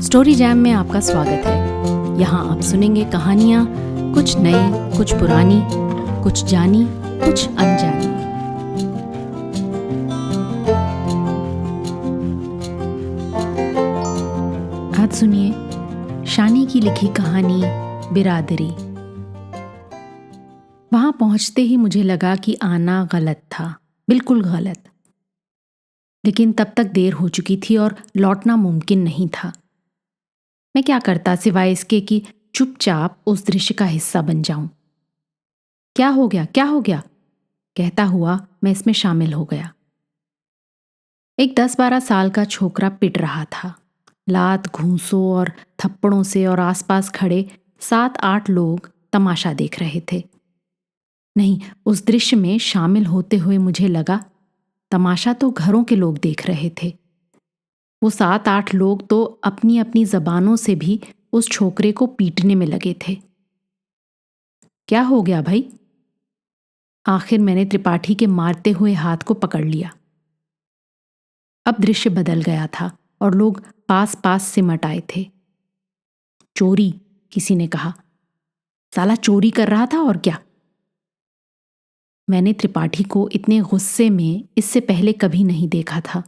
Story jam में आपका स्वागत है। यहाँ आप सुनेंगे कहानियाँ, कुछ नई, कुछ पुरानी, कुछ जानी, कुछ अनजानी। आज सुनिए शानी की लिखी कहानी बिरादरी। वहां पहुंचते ही मुझे लगा कि आना गलत था, बिल्कुल गलत। लेकिन तब तक देर हो चुकी थी और लौटना मुमकिन नहीं था। मैं क्या करता सिवाय इसके कि चुपचाप उस दृश्य का हिस्सा बन जाऊं। क्या हो गया, क्या हो गया कहता हुआ मैं इसमें शामिल हो गया। एक 10-12 साल का छोकरा पिट रहा था। लात घूंसों और थप्पड़ों से, और आसपास खड़े 7-8 लोग तमाशा देख रहे थे। नहीं, उस दृश्य में शामिल होते हुए मुझे लगा तमाशा तो घरों के लोग देख रहे थे। वो 7-8 लोग तो अपनी अपनी जबानों से भी उस छोकरे को पीटने में लगे थे। क्या हो गया भाई? आखिर मैंने त्रिपाठी के मारते हुए हाथ को पकड़ लिया। अब दृश्य बदल गया था और लोग पास पास सिमट आए थे। चोरी, किसी ने कहा। साला चोरी कर रहा था और क्या। मैंने त्रिपाठी को इतने गुस्से में इससे पहले कभी नहीं देखा था।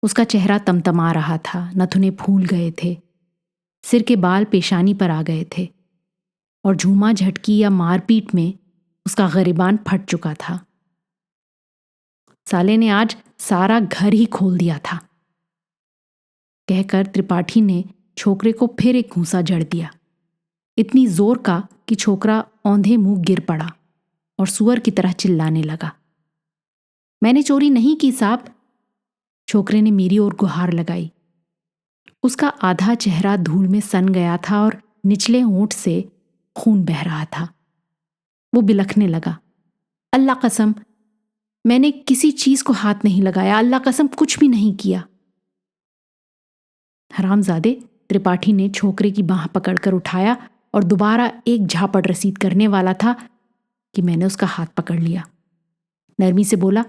उसका चेहरा तमतमा रहा था, नथुने फूल गए थे, सिर के बाल पेशानी पर आ गए थे, और झूमा झटकी या मारपीट में उसका गरिबान फट चुका था। साले ने आज सारा घर ही खोल दिया था, कहकर त्रिपाठी ने छोकरे को फिर एक घूंसा जड़ दिया, इतनी जोर का कि छोकरा औंधे मुंह गिर पड़ा और सुअर की तरह चिल्लाने लगा। मैंने चोरी नहीं की साहब। छोकरे ने मेरी ओर गुहार लगाई। उसका आधा चेहरा धूल में सन गया था और निचले होंठ से खून बह रहा था। वो बिलखने लगा। अल्लाह कसम, मैंने किसी चीज को हाथ नहीं लगाया, अल्लाह कसम कुछ भी नहीं किया। हरामजादे, त्रिपाठी ने छोकरे की बांह पकड़कर उठाया और दोबारा एक झापड़ रसीद करने वाला था कि मैंने उसका हाथ पकड़ लिया। नरमी से बोला,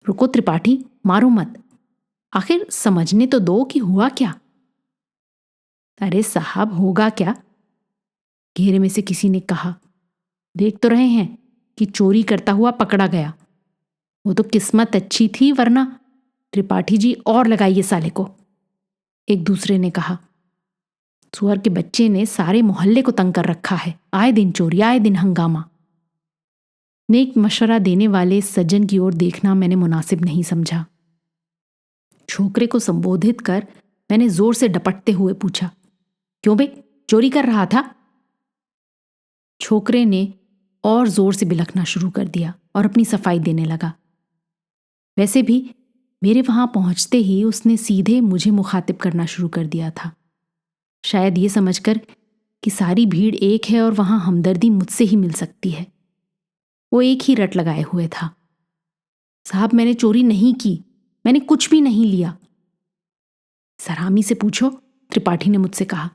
रुको त्रिपाठी, मारो मत, आखिर समझने तो दो कि हुआ क्या। अरे साहब, होगा क्या, घेरे में से किसी ने कहा। देख तो रहे हैं कि चोरी करता हुआ पकड़ा गया। वो तो किस्मत अच्छी थी, वरना। त्रिपाठी जी और लगाइए साले को, एक दूसरे ने कहा। सुअर के बच्चे ने सारे मोहल्ले को तंग कर रखा है, आए दिन चोरी, आए दिन हंगामा। नेक मशवरा देने वाले सज्जन की ओर देखना मैंने मुनासिब नहीं समझा। छोकरे को संबोधित कर मैंने जोर से डपटते हुए पूछा, क्यों बे, चोरी कर रहा था? छोकरे ने और जोर से बिलखना शुरू कर दिया और अपनी सफाई देने लगा। वैसे भी मेरे वहां पहुंचते ही उसने सीधे मुझे मुखातिब करना शुरू कर दिया था, शायद ये समझकर कि सारी भीड़ एक है और वहां हमदर्दी मुझसे ही मिल सकती है। वो एक ही रट लगाए हुए था। साहब, मैंने चोरी नहीं की, मैंने कुछ भी नहीं लिया। सरामी से पूछो, त्रिपाठी ने मुझसे कहा।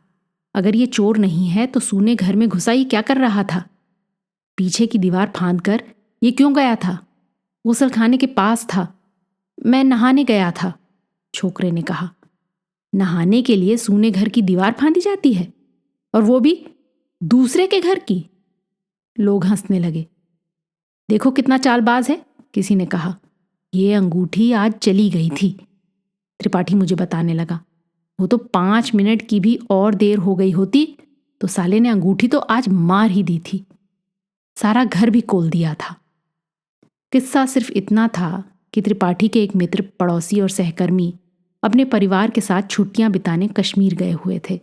अगर ये चोर नहीं है तो सूने घर में घुसा ये क्या कर रहा था? पीछे की दीवार फांद कर ये क्यों गया था? गुसलखाने के पास था, मैं नहाने गया था, छोकरे ने कहा। नहाने के लिए सूने घर की दीवार फांदी जाती है, और वो भी दूसरे के घर की? लोग हंसने लगे। देखो कितना चालबाज है, किसी ने कहा। ये अंगूठी आज चली गई थी, त्रिपाठी मुझे बताने लगा। वो तो 5 मिनट की भी और देर हो गई होती तो साले ने अंगूठी तो आज मार ही दी थी, सारा घर भी खोल दिया था। किस्सा सिर्फ इतना था कि त्रिपाठी के एक मित्र, पड़ोसी और सहकर्मी अपने परिवार के साथ छुट्टियां बिताने कश्मीर गए हुए थे।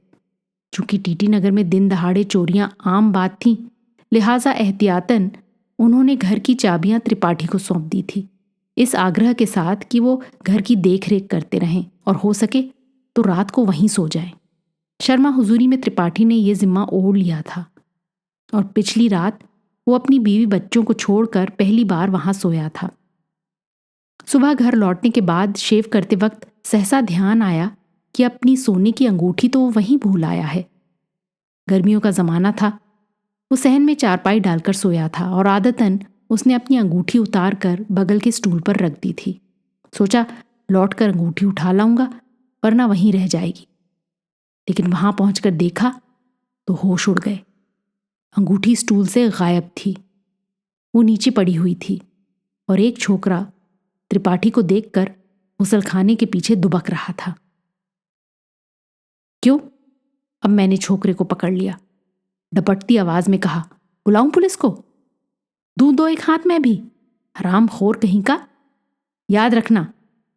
चूंकि टीटी नगर में दिन दहाड़े चोरियां आम बात थीं, लिहाजा एहतियातन उन्होंने घर की चाबियां त्रिपाठी को सौंप दी थी, इस आग्रह के साथ कि वो घर की देखरेख करते रहें और हो सके तो रात को वहीं सो जाएं। शर्मा हुजूरी में त्रिपाठी ने यह जिम्मा ओढ़ लिया था, और पिछली रात वो अपनी बीवी बच्चों को छोड़कर पहली बार वहां सोया था। सुबह घर लौटने के बाद शेव करते वक्त सहसा ध्यान आया कि अपनी सोने की अंगूठी तो वो वहीं भूल आया है। गर्मियों का जमाना था, वो सहन में चारपाई डालकर सोया था और आदतन उसने अपनी अंगूठी उतार कर बगल के स्टूल पर रख दी थी। सोचा लौटकर अंगूठी उठा लाऊंगा, वरना वहीं रह जाएगी। लेकिन वहां पहुंचकर देखा तो होश उड़ गए। अंगूठी स्टूल से गायब थी, वो नीचे पड़ी हुई थी और एक छोकरा त्रिपाठी को देखकर गुसलखाने के पीछे दुबक रहा था। क्यों? अब मैंने छोकरे को पकड़ लिया, डपटती आवाज में कहा, बुलाऊं पुलिस को? दूं दो एक हाथ में भी, हरामखोर कहीं का। याद रखना,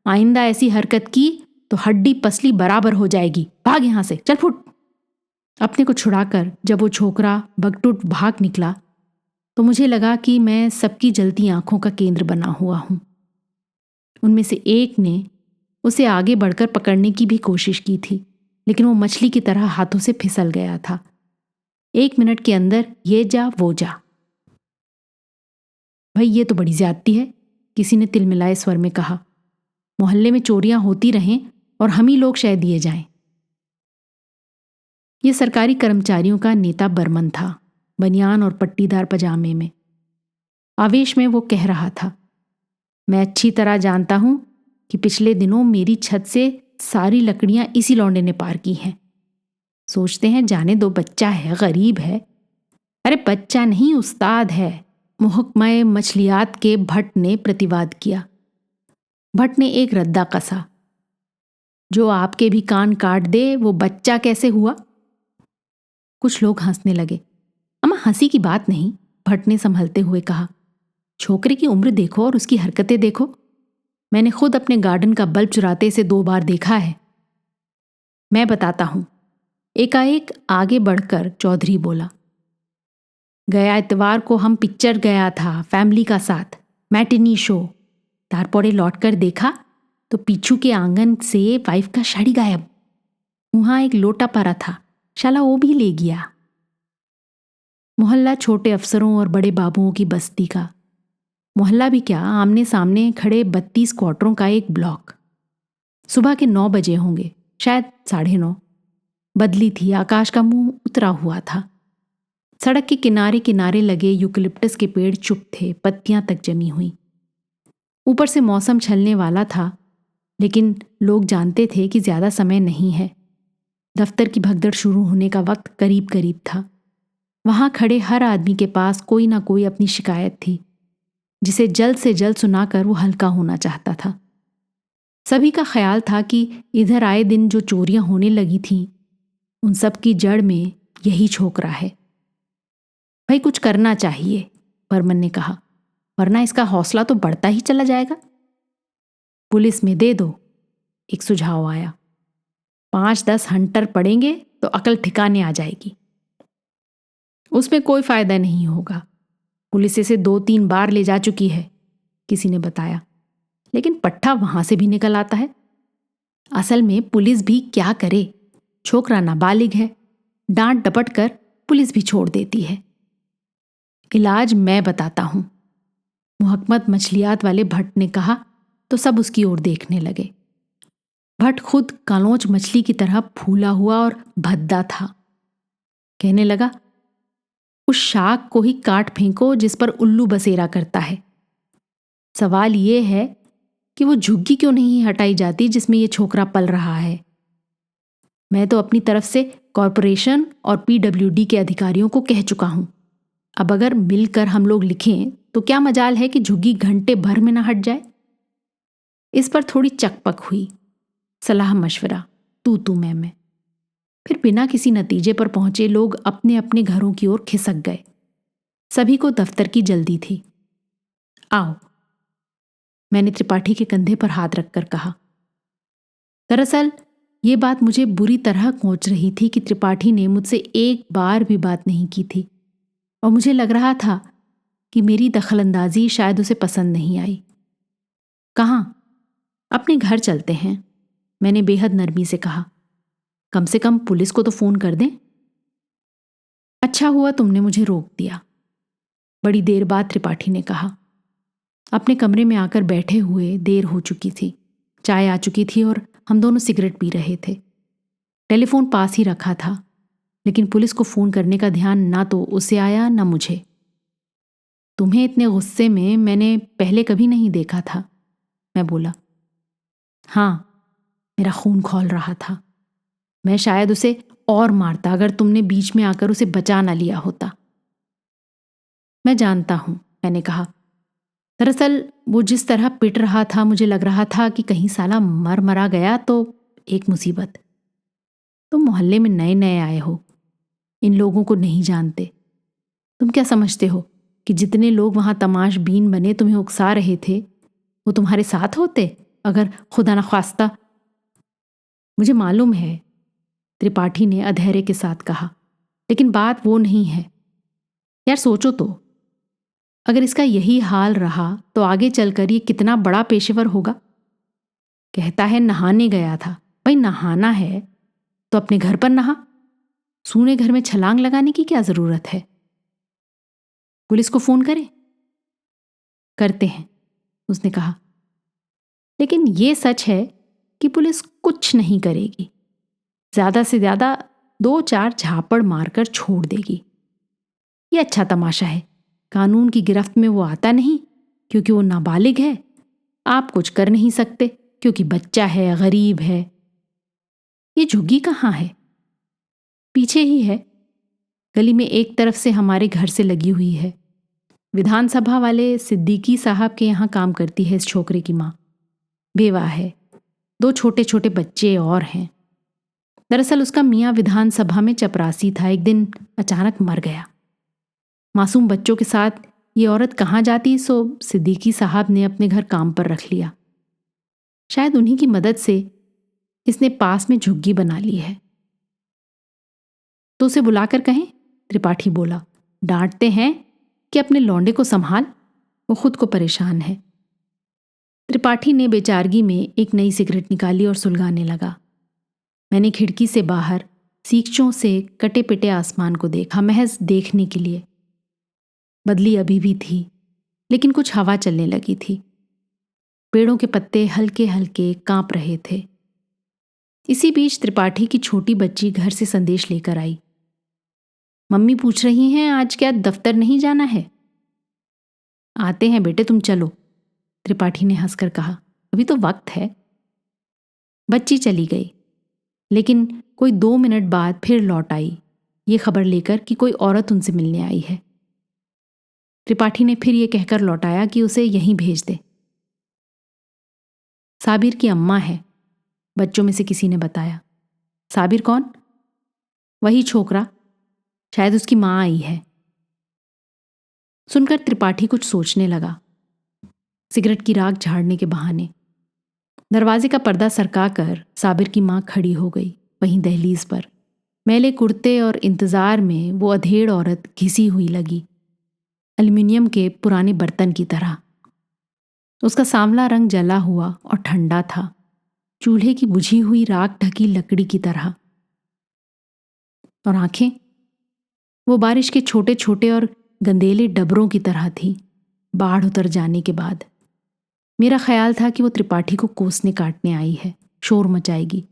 आइंदा ऐसी हरकत की तो हड्डी पसली बराबर हो जाएगी। भाग यहां से, चल फुट। अपने को छुड़ाकर जब वो छोकरा बगटुट भाग निकला तो मुझे लगा कि मैं सबकी जलती आंखों का केंद्र बना हुआ हूं। उनमें से एक ने उसे आगे बढ़कर पकड़ने की भी कोशिश की थी, लेकिन वो मछली की तरह हाथों से फिसल गया था। 1 मिनट के अंदर ये जा वो जा। भाई ये तो बड़ी ज्यादती है, किसी ने तिलमिलाए स्वर में कहा। मोहल्ले में चोरियां होती रहें और हम ही लोग शह दिए जाएं। ये सरकारी कर्मचारियों का नेता बर्मन था, बनियान और पट्टीदार पजामे में। आवेश में वो कह रहा था, मैं अच्छी तरह जानता हूं कि पिछले दिनों मेरी छत से सारी लकड़ियां इसी लौंडे ने पार की हैं। सोचते हैं जाने दो, बच्चा है, गरीब है। अरे बच्चा नहीं, उस्ताद है, मुहकमा मछलियात के भट्ट ने प्रतिवाद किया। भट्ट ने एक रद्दा कसा, जो आपके भी कान काट दे वो बच्चा कैसे हुआ? कुछ लोग हंसने लगे। अम्मा हंसी की बात नहीं, भट्ट ने संभलते हुए कहा। छोकरे की उम्र देखो और उसकी हरकतें देखो। मैंने खुद अपने गार्डन का बल्ब चुराते इसे 2 बार देखा है। मैं बताता हूं, एकाएक आगे बढ़कर चौधरी बोला। गया इतवार को हम पिक्चर गया था फैमिली का साथ, मैटिनी शो। तारपौड़े लौटकर देखा तो पीछू के आंगन से वाइफ का साड़ी गायब। वहां एक लोटा पड़ा था, शाला वो भी ले गया। मोहल्ला छोटे अफसरों और बड़े बाबुओं की बस्ती का, मोहल्ला भी क्या, आमने सामने खड़े 32 क्वार्टरों का एक ब्लॉक। सुबह के 9 बजे होंगे, शायद 9:30। बदली थी, आकाश का मुंह उतरा हुआ था। सड़क के किनारे किनारे लगे यूकलिप्टस के पेड़ चुप थे, पत्तियां तक जमी हुई। ऊपर से मौसम छलने वाला था, लेकिन लोग जानते थे कि ज्यादा समय नहीं है। दफ्तर की भगदड़ शुरू होने का वक्त करीब करीब था। वहां खड़े हर आदमी के पास कोई ना कोई अपनी शिकायत थी, जिसे जल्द से जल्द सुनाकर वो हल्का होना चाहता था। सभी का ख्याल था कि इधर आए दिन जो चोरियां होने लगी थीं, उन सब की जड़ में यही छोकरा है। भाई कुछ करना चाहिए, बर्मन ने कहा, वरना इसका हौसला तो बढ़ता ही चला जाएगा। पुलिस में दे दो, एक सुझाव आया। 5-10 हंटर पड़ेंगे तो अकल ठिकाने आ जाएगी। उसमें कोई फायदा नहीं होगा, पुलिस इसे 2-3 बार ले जा चुकी है, किसी ने बताया। लेकिन पट्टा वहां से भी निकल आता है। असल में पुलिस भी क्या करे, छोकरा नाबालिग है, डांट डपट कर पुलिस भी छोड़ देती है। इलाज मैं बताता हूं, मुहकमत मछलियात वाले भट्ट ने कहा तो सब उसकी ओर देखने लगे। भट्ट खुद कालोच मछली की तरह फूला हुआ और भद्दा था। कहने लगा, उस शाख को ही काट फेंको जिस पर उल्लू बसेरा करता है। सवाल यह है कि वो झुग्गी क्यों नहीं हटाई जाती जिसमें ये छोकरा पल रहा है। मैं तो अपनी तरफ से कॉरपोरेशन और पीडब्ल्यूडी के अधिकारियों को कह चुका हूं। अब अगर मिलकर हम लोग लिखें तो क्या मजाल है कि झुग्गी घंटे भर में ना हट जाए। इस पर थोड़ी चकपक हुई, सलाह मशवरा, तू मैं। फिर बिना किसी नतीजे पर पहुंचे लोग अपने अपने घरों की ओर खिसक गए। सभी को दफ्तर की जल्दी थी। आओ, मैंने त्रिपाठी के कंधे पर हाथ रखकर कहा। दरअसल ये बात मुझे बुरी तरह कोंच रही थी कि त्रिपाठी ने मुझसे एक बार भी बात नहीं की थी, और मुझे लग रहा था कि मेरी दखलंदाजी शायद उसे पसंद नहीं आई। कहाँ? अपने घर चलते हैं, मैंने बेहद नरमी से कहा। कम से कम पुलिस को तो फोन कर दें। अच्छा हुआ तुमने मुझे रोक दिया, बड़ी देर बाद त्रिपाठी ने कहा। अपने कमरे में आकर बैठे हुए देर हो चुकी थी, चाय आ चुकी थी और हम दोनों सिगरेट पी रहे थे। टेलीफोन पास ही रखा था, लेकिन पुलिस को फोन करने का ध्यान ना तो उसे आया ना मुझे। तुम्हें इतने गुस्से में मैंने पहले कभी नहीं देखा था, मैं बोला। हाँ, मेरा खून खौल रहा था। मैं शायद उसे और मारता अगर तुमने बीच में आकर उसे बचा ना लिया होता। मैं जानता हूं, मैंने कहा। दरअसल वो जिस तरह पिट रहा था मुझे लग रहा था कि कहीं साला मर मरा गया तो एक मुसीबत। तुम मोहल्ले में नए नए आए हो, इन लोगों को नहीं जानते। तुम क्या समझते हो कि जितने लोग वहां तमाशबीन बने तुम्हें उकसा रहे थे वो तुम्हारे साथ होते अगर खुदा न ख्वास्ता। मुझे मालूम है, त्रिपाठी ने अधैर्य के साथ कहा, लेकिन बात वो नहीं है। यार सोचो तो, अगर इसका यही हाल रहा तो आगे चलकर ये कितना बड़ा पेशेवर होगा। कहता है नहाने गया था। भाई नहाना है तो अपने घर पर नहा, सूने घर में छलांग लगाने की क्या जरूरत है। पुलिस को फोन करें? करते हैं, उसने कहा। लेकिन ये सच है कि पुलिस कुछ नहीं करेगी, ज्यादा से ज्यादा 2-4 झापड़ मारकर छोड़ देगी। ये अच्छा तमाशा है, कानून की गिरफ्त में वो आता नहीं क्योंकि वो नाबालिग है। आप कुछ कर नहीं सकते क्योंकि बच्चा है, गरीब है। ये झुग्गी कहाँ है? पीछे ही है, गली में एक तरफ से हमारे घर से लगी हुई है। विधानसभा वाले सिद्दीकी साहब के यहाँ काम करती है इस छोकरे की माँ। बेवाह है, 2 छोटे छोटे बच्चे और हैं। दरअसल उसका मियाँ विधानसभा में चपरासी था, एक दिन अचानक मर गया। मासूम बच्चों के साथ ये औरत कहाँ जाती सो सिद्दीकी साहब ने अपने घर काम पर रख लिया। शायद उन्हीं की मदद से इसने पास में झुग्गी बना ली है। तो उसे बुलाकर कहें, त्रिपाठी बोला। डांटते हैं कि अपने लौंडे को संभाल, वो खुद को परेशान है। त्रिपाठी ने बेचारगी में एक नई सिगरेट निकाली और सुलगाने लगा। मैंने खिड़की से बाहर सीखचों से कटे पिटे आसमान को देखा, महज देखने के लिए। बदली अभी भी थी, लेकिन कुछ हवा चलने लगी थी। पेड़ों के पत्ते हल्के हल्के कांप रहे थे। इसी बीच त्रिपाठी की छोटी बच्ची घर से संदेश लेकर आई। मम्मी पूछ रही हैं आज क्या दफ्तर नहीं जाना है? आते हैं बेटे, तुम चलो, त्रिपाठी ने हंसकर कहा। अभी तो वक्त है। बच्ची चली गई, लेकिन कोई 2 मिनट बाद फिर लौट आई, ये खबर लेकर कि कोई औरत उनसे मिलने आई है। त्रिपाठी ने फिर ये कहकर लौटाया कि उसे यहीं भेज दे। साबिर की अम्मा है, बच्चों में से किसी ने बताया। साबिर कौन? वही छोकरा, शायद उसकी माँ आई है। सुनकर त्रिपाठी कुछ सोचने लगा, सिगरेट की राख झाड़ने के बहाने। दरवाजे का पर्दा सरकाकर साबिर की माँ खड़ी हो गई वहीं दहलीज पर। मैले कुर्ते और इंतजार में वो अधेड़ औरत घिसी हुई लगी, एल्युमिनियम के पुराने बर्तन की तरह। उसका सांवला रंग जला हुआ और ठंडा था, चूल्हे की बुझी हुई राख ढकी लकड़ी की तरह। और आंखें, वो बारिश के छोटे छोटे और गंदेले डबरों की तरह थी बाढ़ उतर जाने के बाद। मेरा ख्याल था कि वो त्रिपाठी को कोसने काटने आई है, शोर मचाएगी,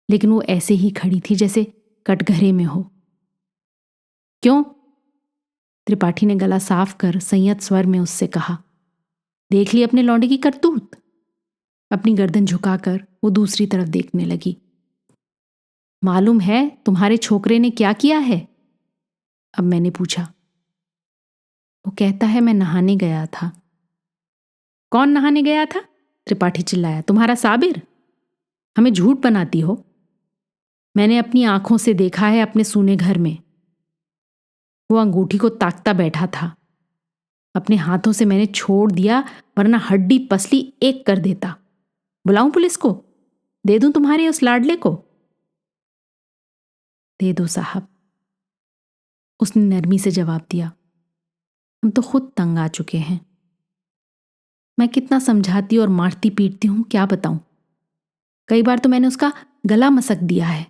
लेकिन वो ऐसे ही खड़ी थी जैसे कटघरे में हो। क्यों? त्रिपाठी ने गला साफ कर संयत स्वर में उससे कहा। देख ली अपने लौंडे की करतूत? अपनी गर्दन झुकाकर वो दूसरी तरफ देखने लगी। मालूम है तुम्हारे छोकरे ने क्या किया है? अब मैंने पूछा। वो कहता है मैं नहाने गया था। कौन नहाने गया था? त्रिपाठी चिल्लाया। तुम्हारा साबिर? हमें झूठ बनाती हो। मैंने अपनी आंखों से देखा है अपने सूने घर में। वो अंगूठी को ताकता बैठा था। अपने हाथों से मैंने छोड़ दिया, वरना हड्डी पसली एक कर देता। बुलाऊं पुलिस को? दे दूं तुम्हारे उस लाडले को? दे दो साहब, उसने नरमी से जवाब दिया। हम तो खुद तंग आ चुके हैं। मैं कितना समझाती और मारती पीटती हूं क्या बताऊं। कई बार तो मैंने उसका गला मसक दिया है।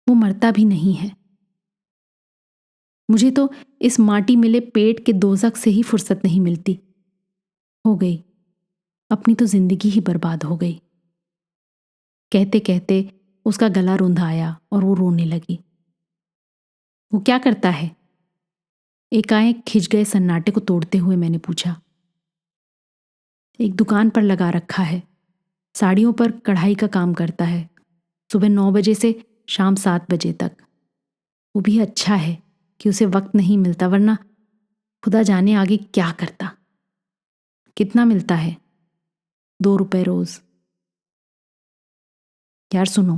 वो मरता भी नहीं है। मुझे तो इस माटी मिले पेट के दोजख से ही फुर्सत नहीं मिलती। हो गई, अपनी तो जिंदगी ही बर्बाद हो गई। कहते कहते उसका गला रुंध आया और वो रोने लगी। वो क्या करता है? एकाएक खिंच गए सन्नाटे को तोड़ते हुए मैंने पूछा। एक दुकान पर लगा रखा है, साड़ियों पर कढ़ाई का काम करता है। सुबह 9 बजे से शाम 7 बजे तक। वो भी अच्छा है कि उसे वक्त नहीं मिलता, वरना खुदा जाने आगे क्या करता। कितना मिलता है? 2 रुपए रोज। यार सुनो,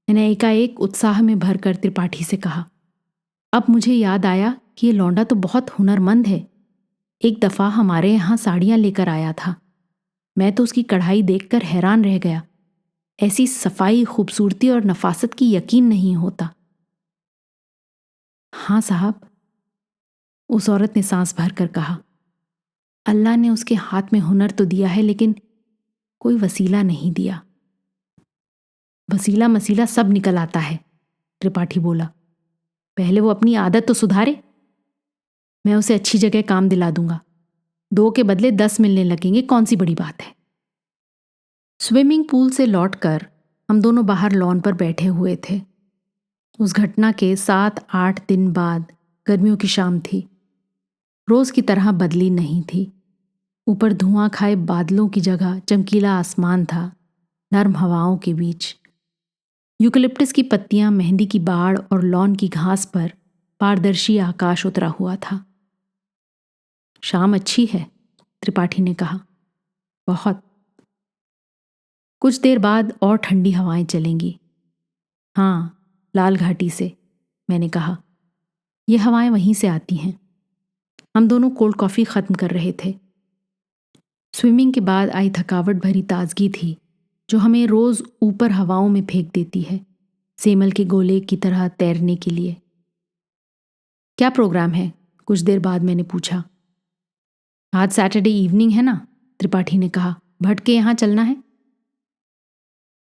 मैंने एकाएक उत्साह में भरकर त्रिपाठी से कहा। अब मुझे याद आया कि ये लौंडा तो बहुत हुनरमंद है। एक दफा हमारे यहाँ साड़ियाँ लेकर आया था। मैं तो उसकी कढ़ाई देखकर हैरान रह गया। ऐसी सफाई, खूबसूरती और नफासत की यकीन नहीं होता। हाँ साहब, उस औरत ने सांस भरकर कहा। अल्लाह ने उसके हाथ में हुनर तो दिया है, लेकिन कोई वसीला नहीं दिया। वसीला मसीला सब निकल आता है, त्रिपाठी बोला। पहले वो अपनी आदत तो सुधारे। मैं उसे अच्छी जगह काम दिला दूंगा। 2 के बदले 10 मिलने लगेंगे, कौन सी बड़ी बात है। स्विमिंग पूल से लौटकर हम दोनों बाहर लॉन पर बैठे हुए थे। उस घटना के 7-8 दिन बाद गर्मियों की शाम थी। रोज की तरह बदली नहीं थी। ऊपर धुआं खाए बादलों की जगह चमकीला आसमान था, नर्म हवाओं के बीच। यूकलिप्टस की पत्तियां, मेहंदी की बाड़ और लॉन की घास पर पारदर्शी आकाश उतरा हुआ था। शाम अच्छी है, त्रिपाठी ने कहा। बहुत। कुछ देर बाद और ठंडी हवाएं चलेंगी। हाँ, लाल घाटी से, मैंने कहा। ये हवाएं वहीं से आती हैं। हम दोनों कोल्ड कॉफी खत्म कर रहे थे। स्विमिंग के बाद आई थकावट भरी ताजगी थी, जो हमें रोज ऊपर हवाओं में फेंक देती है, सेमल के गोले की तरह तैरने के लिए। क्या प्रोग्राम है? कुछ देर बाद मैंने पूछा। आज सैटरडे इवनिंग है ना, त्रिपाठी ने कहा। भट्ट के यहाँ चलना है।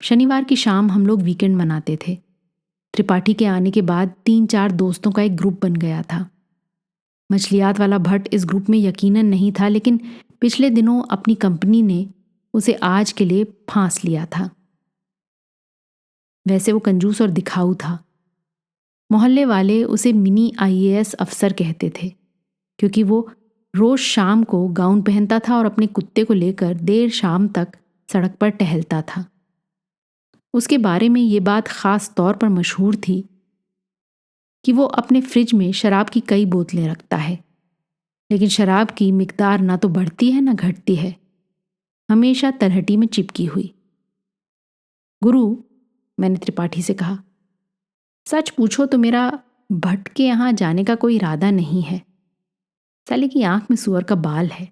शनिवार की शाम हम लोग वीकेंड मनाते थे। त्रिपाठी के आने के बाद 3-4 दोस्तों का एक ग्रुप बन गया था। मछलियात वाला भट्ट इस ग्रुप में यकीनन नहीं था, लेकिन पिछले दिनों अपनी कंपनी ने उसे आज के लिए फांस लिया था। वैसे वो कंजूस और दिखाऊ था। मोहल्ले वाले उसे मिनी IAS अफसर कहते थे, क्योंकि वो रोज शाम को गाउन पहनता था और अपने कुत्ते को लेकर देर शाम तक सड़क पर टहलता था। उसके बारे में ये बात खास तौर पर मशहूर थी कि वो अपने फ्रिज में शराब की कई बोतलें रखता है, लेकिन शराब की मिकदार ना तो बढ़ती है ना घटती है, हमेशा तलहटी में चिपकी हुई। गुरु, मैंने त्रिपाठी से कहा, सच पूछो तो मेरा भट्ट के यहाँ जाने का कोई इरादा नहीं है। साले की आंख में सुअर का बाल है।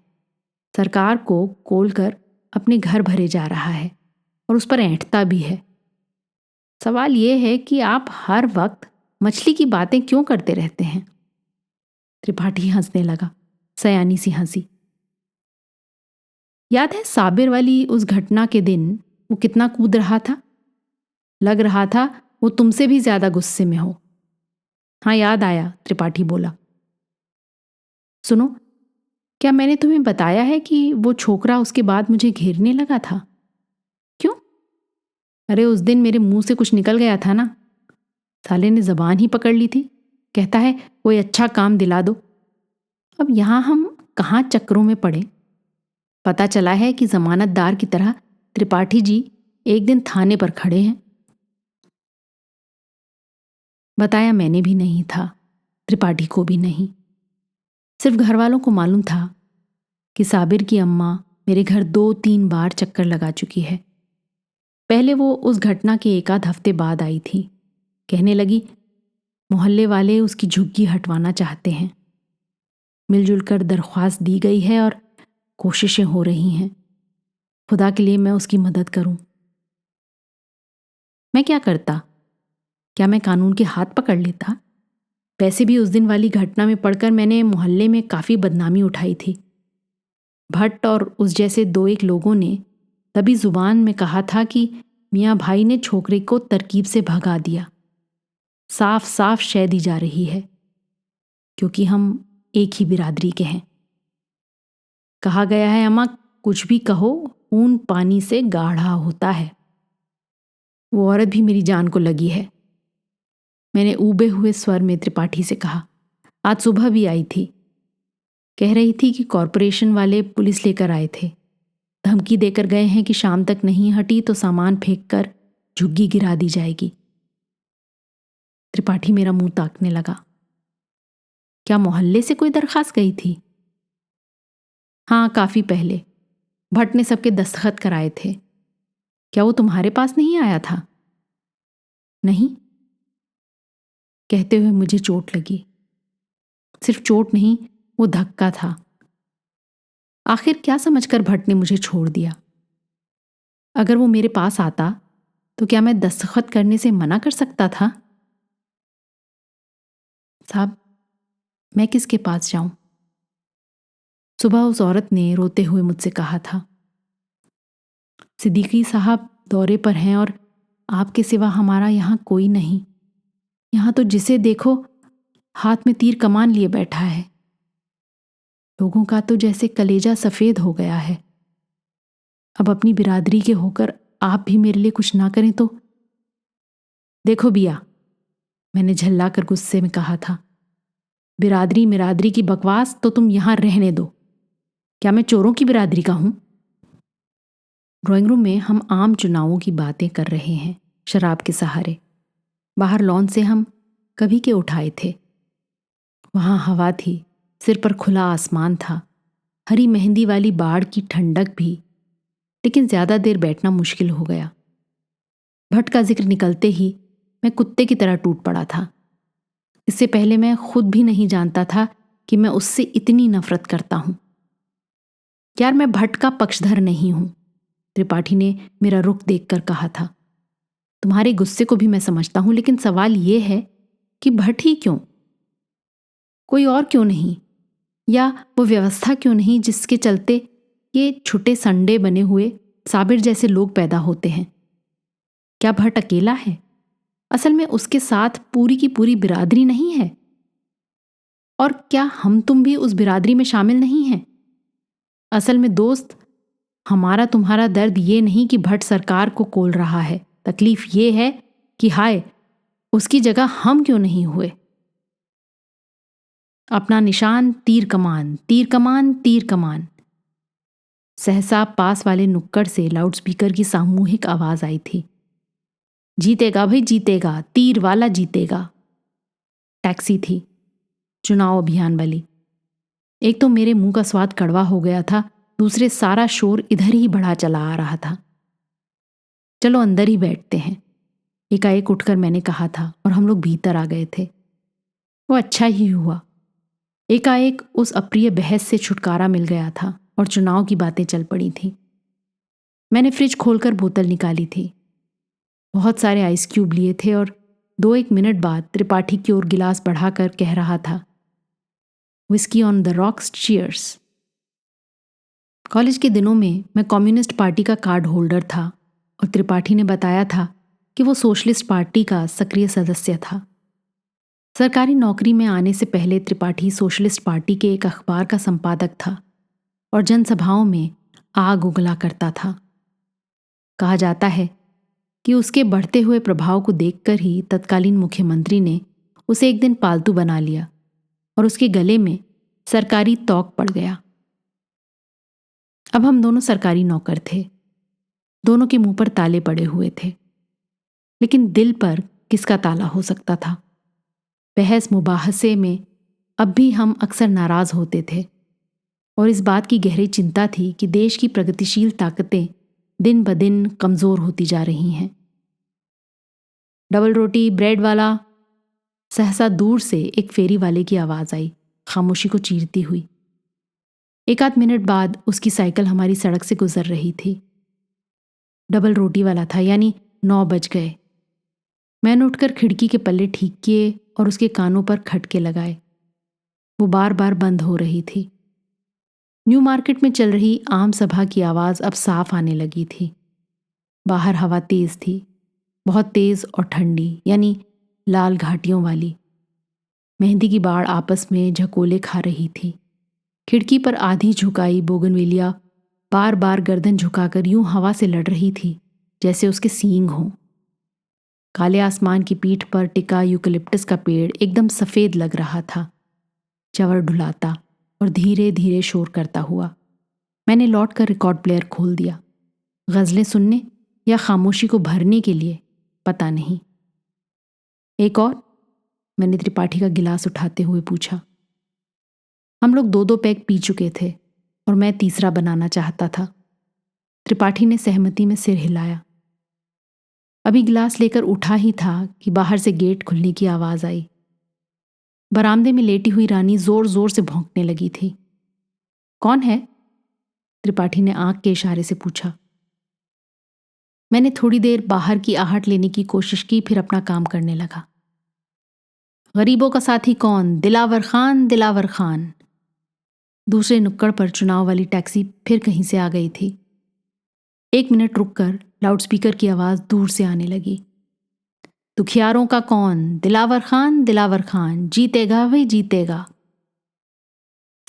सरकार को कोलकर अपने घर भरे जा रहा है और उस पर ऐंठता भी है। सवाल यह है कि आप हर वक्त मछली की बातें क्यों करते रहते हैं? त्रिपाठी हंसने लगा, सयानी सी हंसी। याद है साबिर वाली उस घटना के दिन वो कितना कूद रहा था? लग रहा था वो तुमसे भी ज्यादा गुस्से में हो। हाँ, याद आया, त्रिपाठी बोला। सुनो, क्या मैंने तुम्हें बताया है कि वो छोकरा उसके बाद मुझे घेरने लगा था? क्यों? अरे उस दिन मेरे मुंह से कुछ निकल गया था ना। साले ने जबान ही पकड़ ली थी। कहता है कोई अच्छा काम दिला दो। अब यहां हम कहाँ चक्रों में पड़े। पता चला है कि जमानतदार की तरह त्रिपाठी जी एक दिन थाने पर खड़े हैं। बताया मैंने भी नहीं था, त्रिपाठी को भी नहीं। सिर्फ घर वालों को मालूम था कि साबिर की अम्मा मेरे घर 2-3 बार चक्कर लगा चुकी है। पहले वो उस घटना के 1 हफ्ते बाद आई थी। कहने लगी मोहल्ले वाले उसकी झुग्गी हटवाना चाहते हैं। मिलजुल कर दरख्वास्त दी गई है और कोशिशें हो रही हैं। खुदा के लिए मैं उसकी मदद करूं। मैं क्या करता? क्या मैं कानून के हाथ पकड़ लेता? वैसे भी उस दिन वाली घटना में पढ़कर मैंने मोहल्ले में काफ़ी बदनामी उठाई थी। भट्ट और उस जैसे 2-1 लोगों ने तभी जुबान में कहा था कि मियाँ भाई ने छोकरे को तरकीब से भगा दिया। साफ साफ शय दी जा रही है, क्योंकि हम एक ही बिरादरी के हैं। कहा गया है अम्मा, कुछ भी कहो, खून पानी से गाढ़ा होता है। वो औरत भी मेरी जान को लगी है। मैंने ऊबे हुए स्वर में त्रिपाठी से कहा। आज सुबह भी आई थी। कह रही थी कि कॉरपोरेशन वाले पुलिस लेकर आए थे। धमकी देकर गए हैं कि शाम तक नहीं हटी तो सामान फेंक कर झुग्गी गिरा दी जाएगी। त्रिपाठी मेरा मुंह ताकने लगा। क्या मोहल्ले से कोई दरखास्त गई थी? हाँ, काफी पहले। भट्ट ने सबके दस्तखत कराए थे। क्या वो तुम्हारे पास नहीं आया था? नहीं। कहते हुए मुझे चोट लगी। सिर्फ चोट नहीं, वो धक्का था। आखिर क्या समझकर भट्ट ने मुझे छोड़ दिया? अगर वो मेरे पास आता तो क्या मैं दस्तखत करने से मना कर सकता था? साहब, मैं किसके पास जाऊं? सुबह उस औरत ने रोते हुए मुझसे कहा था। सिद्दीकी साहब दौरे पर हैं और आपके सिवा हमारा यहाँ कोई नहीं। यहाँ तो जिसे देखो हाथ में तीर कमान लिए बैठा है। लोगों का तो जैसे कलेजा सफेद हो गया है। अब अपनी बिरादरी के होकर आप भी मेरे लिए कुछ ना करें तो। देखो बिया, मैंने झल्लाकर गुस्से में कहा था, बिरादरी मिरादरी की बकवास तो तुम यहां रहने दो। क्या मैं चोरों की बिरादरी का हूं? ड्राइंग रूम में हम आम चुनावों की बातें कर रहे हैं, शराब के सहारे। बाहर लॉन से हम कभी के उठाए थे। वहां हवा थी, सिर पर खुला आसमान था, हरी मेहंदी वाली बाड़ की ठंडक भी। लेकिन ज्यादा देर बैठना मुश्किल हो गया। भट्ट का जिक्र निकलते ही मैं कुत्ते की तरह टूट पड़ा था। इससे पहले मैं खुद भी नहीं जानता था कि मैं उससे इतनी नफरत करता हूं। यार, मैं भट्ट का पक्षधर नहीं हूं, त्रिपाठी ने मेरा रुख देखकर कहा था। तुम्हारे गुस्से को भी मैं समझता हूं, लेकिन सवाल यह है कि भट्ट ही क्यों? कोई और क्यों नहीं? या वो व्यवस्था क्यों नहीं जिसके चलते ये छुटे संडे बने हुए साबिर जैसे लोग पैदा होते हैं? क्या भट्ट अकेला है? असल में उसके साथ पूरी की पूरी बिरादरी नहीं है? और क्या हम तुम भी उस बिरादरी में शामिल नहीं हैं? असल में दोस्त, हमारा तुम्हारा दर्द ये नहीं कि भट्ट सरकार को कोल रहा है। तकलीफ ये है कि हाय, उसकी जगह हम क्यों नहीं हुए? अपना निशान तीर कमान, तीर कमान, तीर कमान। सहसा पास वाले नुक्कड़ से लाउडस्पीकर की सामूहिक आवाज आई थी। जीतेगा भाई जीतेगा, तीर वाला जीतेगा। टैक्सी थी, चुनाव अभियान वाली। एक तो मेरे मुंह का स्वाद कड़वा हो गया था, दूसरे सारा शोर इधर ही बढ़ा चला आ रहा था। चलो अंदर ही बैठते हैं, एकाएक उठकर मैंने कहा था, और हम लोग भीतर आ गए थे। वो अच्छा ही हुआ। एकाएक उस अप्रिय बहस से छुटकारा मिल गया था और चुनाव की बातें चल पड़ी थी। मैंने फ्रिज खोलकर बोतल निकाली थी, बहुत सारे आइस क्यूब लिए थे और 2-1 मिनट बाद त्रिपाठी की ओर गिलास बढ़ाकर कह रहा था, whisky on the rocks, cheers. College के दिनों में मैं कम्युनिस्ट पार्टी का कार्ड होल्डर था और त्रिपाठी ने बताया था कि वो सोशलिस्ट पार्टी का सक्रिय सदस्य था। सरकारी नौकरी में आने से पहले त्रिपाठी सोशलिस्ट पार्टी के एक अखबार का संपादक था और जनसभाओं में आग उगला करता था। कहा जाता है कि उसके बढ़ते हुए प्रभाव को देखकर ही तत्कालीन मुख्यमंत्री ने उसे एक दिन पालतू बना लिया और उसके गले में सरकारी तौक पड़ गया। अब हम दोनों सरकारी नौकर थे, दोनों के मुंह पर ताले पड़े हुए थे, लेकिन दिल पर किसका ताला हो सकता था? बहस मुबाहसे में अब भी हम अक्सर नाराज होते थे और इस बात की गहरी चिंता थी कि देश की प्रगतिशील ताकतें दिन ब दिन कमजोर होती जा रही हैं। डबल रोटी ब्रेड वाला। सहसा दूर से एक फेरी वाले की आवाज आई, खामोशी को चीरती हुई। 1-8 मिनट बाद उसकी साइकिल हमारी सड़क से गुजर रही थी। डबल रोटी वाला था, यानी 9 बज गए। मैंने उठकर खिड़की के पल्ले ठीक किए और उसके कानों पर खटके लगाए। वो बार बार बंद हो रही थी। न्यू मार्केट में चल रही आम सभा की आवाज अब साफ आने लगी थी। बाहर हवा तेज थी, बहुत तेज और ठंडी, यानी लाल घाटियों वाली। मेहंदी की बाड़ आपस में झकोले खा रही थी। खिड़की पर आधी झुकाई बोगनवेलिया बार बार गर्दन झुकाकर यूं हवा से लड़ रही थी जैसे उसके सींग हों। काले आसमान की पीठ पर टिका यूकलिप्टस का पेड़ एकदम सफेद लग रहा था, चवर ढुलाता और धीरे धीरे शोर करता हुआ। मैंने लौटकर रिकॉर्ड प्लेयर खोल दिया। गजलें सुनने या खामोशी को भरने के लिए, पता नहीं। एक और? मैंने त्रिपाठी का गिलास उठाते हुए पूछा। हम लोग 2-2 पैग पी चुके थे और मैं तीसरा बनाना चाहता था। त्रिपाठी ने सहमति में सिर हिलाया। अभी गिलास लेकर उठा ही था कि बाहर से गेट खुलने की आवाज आई। बरामदे में लेटी हुई रानी जोर जोर से भौंकने लगी थी। कौन है? त्रिपाठी ने आंख के इशारे से पूछा। मैंने थोड़ी देर बाहर की आहट लेने की कोशिश की, फिर अपना काम करने लगा। गरीबों का साथी कौन? दिलावर खान, दिलावर खान। दूसरे नुक्कड़ पर चुनाव वाली टैक्सी फिर कहीं से आ गई थी। 1 मिनट रुककर लाउडस्पीकर की आवाज दूर से आने लगी। दुखियारों का कौन? दिलावर खान, दिलावर खान, जीतेगा वही जीतेगा।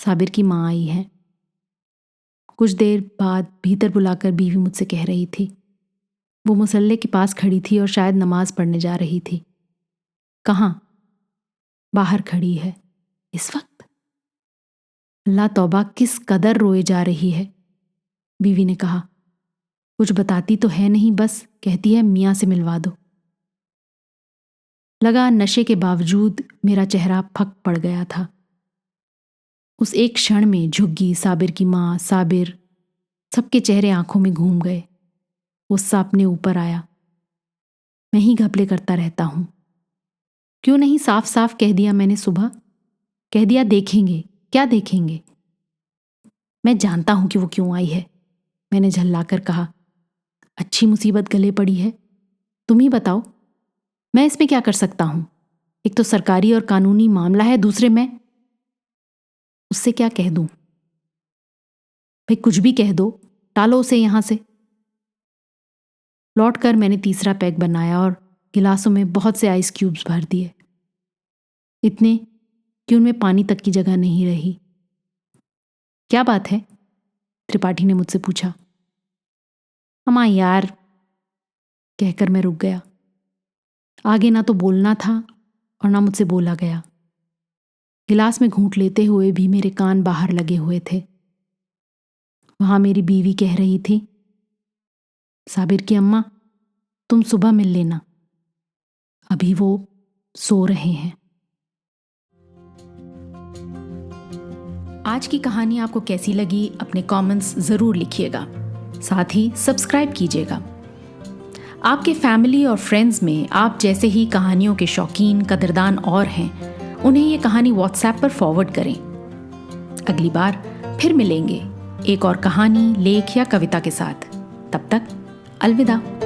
साबिर की माँ आई है। कुछ देर बाद भीतर बुलाकर बीवी मुझसे कह रही थी। वो मुसल्ले के पास खड़ी थी और शायद नमाज पढ़ने जा रही थी। कहाँ? बाहर खड़ी है इस वक्त। अल्लाह तौबा, किस कदर रोए जा रही है। बीवी ने कहा। कुछ बताती तो है नहीं, बस कहती है मियाँ से मिलवा दो। लगा नशे के बावजूद मेरा चेहरा फक पड़ गया था। उस एक क्षण में झुग्गी, साबिर की माँ, साबिर, सबके चेहरे आंखों में घूम गए। गुस्सा अपने ऊपर आया। मैं ही घपले करता रहता हूं। क्यों नहीं साफ साफ कह दिया मैंने सुबह? कह दिया देखेंगे। क्या देखेंगे? मैं जानता हूं कि वो क्यों आई है, मैंने झल्लाकर कहा। अच्छी मुसीबत गले पड़ी है, तुम ही बताओ। मैं इसमें क्या कर सकता हूं? एक तो सरकारी और कानूनी मामला है, दूसरे मैं उससे क्या कह दूं? भाई कुछ भी कह दो, टालो उसे यहां से। लौटकर मैंने तीसरा पैक बनाया और गिलासों में बहुत से आइस क्यूब्स भर दिए, इतने कि उनमें पानी तक की जगह नहीं रही। क्या बात है? त्रिपाठी ने मुझसे पूछा। अम्मा यार, कहकर मैं रुक गया। आगे ना तो बोलना था और ना मुझसे बोला गया। गिलास में घूंट लेते हुए भी मेरे कान बाहर लगे हुए थे। वहां मेरी बीवी कह रही थी, साबिर की अम्मा, तुम सुबह मिल लेना, अभी वो सो रहे हैं। आज की कहानी आपको कैसी लगी अपने कमेंट्स ज़रूर लिखिएगा। साथ ही सब्सक्राइब कीजिएगा। आपके फैमिली और फ्रेंड्स में आप जैसे ही कहानियों के शौकीन, कदरदान और हैं, उन्हें ये कहानी व्हाट्सएप पर फॉरवर्ड करें। अगली बार फिर मिलेंगे एक और कहानी, लेख या कविता के साथ। तब तक अलविदा।